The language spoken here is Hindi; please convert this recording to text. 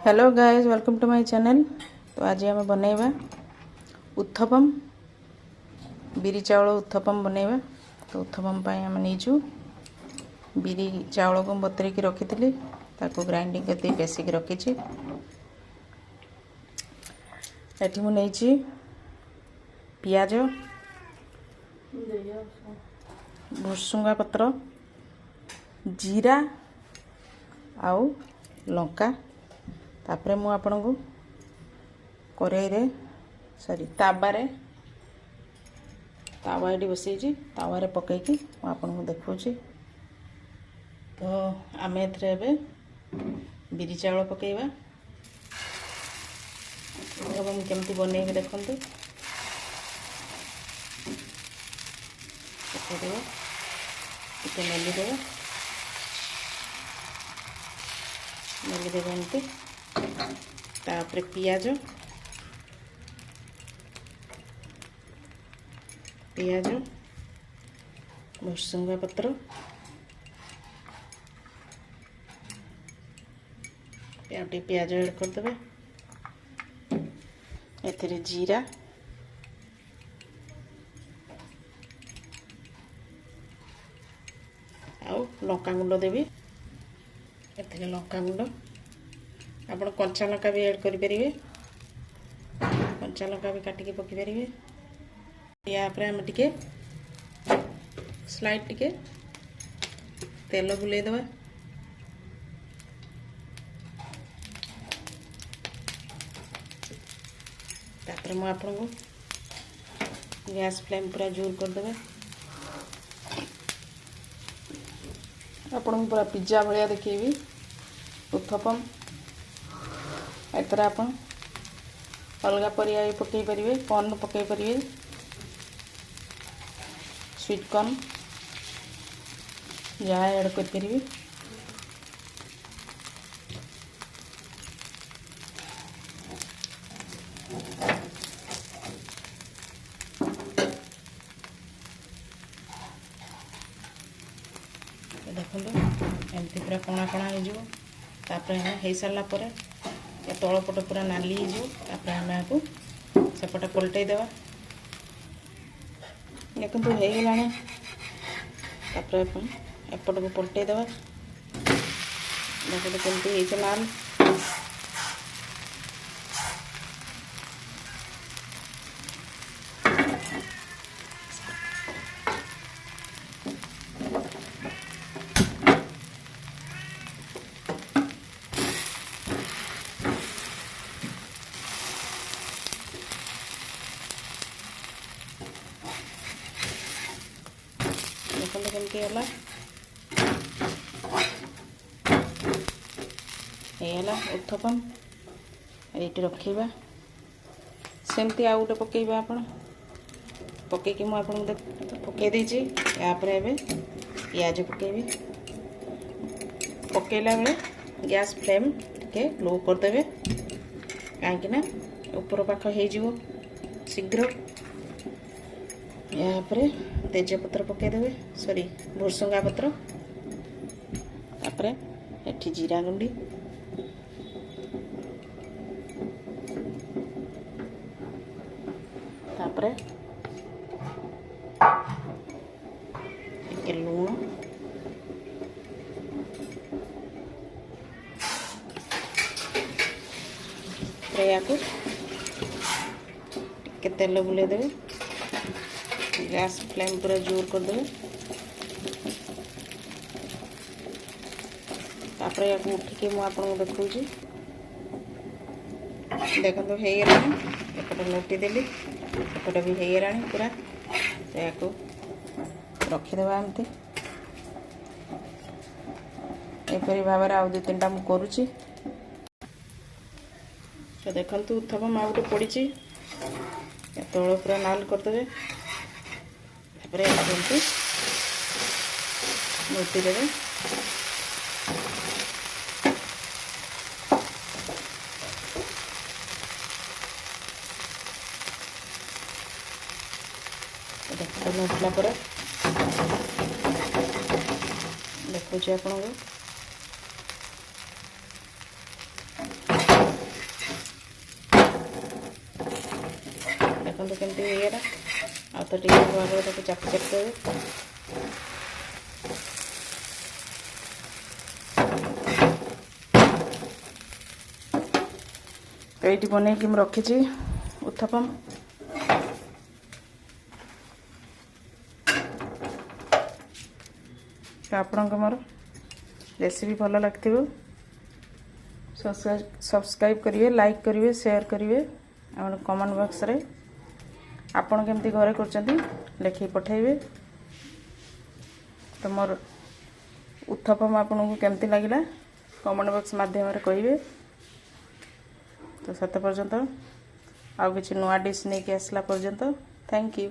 Hello guys, welcome to my channel. तो आज आम बनैबा उत्थपम, बिरी चाउल उत्थपम बनैबा। तो उत्थपम पाई आम नीचु बिरी चाउल को बतरेकी रखी ताको ग्राइंडिंग करके पेसिक रखी। एठी मु नैची पियाज, भुसुंगा पत्र, जीरा आउ लंका। तापरे मु आपन को कढ़ाई रे तावा ये बसई तावा पकईकी आपन को देखौची। तो आम एथरे बिरी चाउल पकेइबा एवं केमती बनैबे देखंतु। पकेइदेबा टिके मेलिदेबा एमती। तापरे पियाज भुसुंगा पत्र, पियाज ऐड करदेबे। एथिरे जीरा आउ लंका गुंड देबी। एथिरे लंका गुंड आपण कंचा लंका भी ऐड करि परिबे, कंचा लंका भी काटिके पकि परिबे। या पर हम टिके स्लाइड टिके तेल बुले देबा। तापर मु आपन को गैस फ्लेम पूरा जोर कर देबे। आपन को पूरा पिज्जा भलिया देखेबी उत्थपम। एतरा आपन अलगा परिया भी पकई परिबे, कॉर्न पकई परिबे, स्वीट कॉर्न जहाँ ऐड कर परिबे। देखो एमती पूरा कणा कणा हो सारा पर तल पट पूरा नाली हो सेपटे पलटई देवा। देखो हो गला एपट को पलटई देवा। देखो केमती लाल केमती है उत्थपम ये रखा। सेमती आउ गोटे पकईबा आपन पकईकी मुझे पकई देछि। यापर एबे पियाज पकईबी। पकईला बेले गैस फ्लेम के लो करदेबे कहीं ऊपर पाख हो शीघ्र। यापर तेजपत्र पकईदेवे, सॉरी भुसुंगा पत्र। तापर एठी जीरा गुंडी, तापर टिके लूण, या टिके तेल बुले देवे। गैस फ्लेम पूरा जोर कर देवे। तापर या उठिके मु आपन को देखौची। देखो तो हो गला एपटे नोटी देली, एपटे भी हो गला पूरा। तो या रखीदेवा एमती एपरी भाव आउ दु तीन टा मु करूची। तो देखंतु उत्थपम आउ गोटे पड़ी तल पूरा नाल करदेवे। नोटी देवे। नोटला देखो आपन को देखो केमती होगा आ तो टे भाव चापी चापी देवे तो ये बन कि रखी उत्थपम तो आपण को मोर रेसिपी भल लगे सब्सक्राइब करिए लाइक करिए शेयर करिए और कमेंट बॉक्स रे आपण केमती घरे कर लिखि पठेबे तो मोर उत्थपम आपन को केमती लगिला कमेंट बॉक्स माध्यम रे कहिबे तो सत पर्यंत आउ किछि नुआ डिश नहीं के आसला पर्यंत थैंक यू।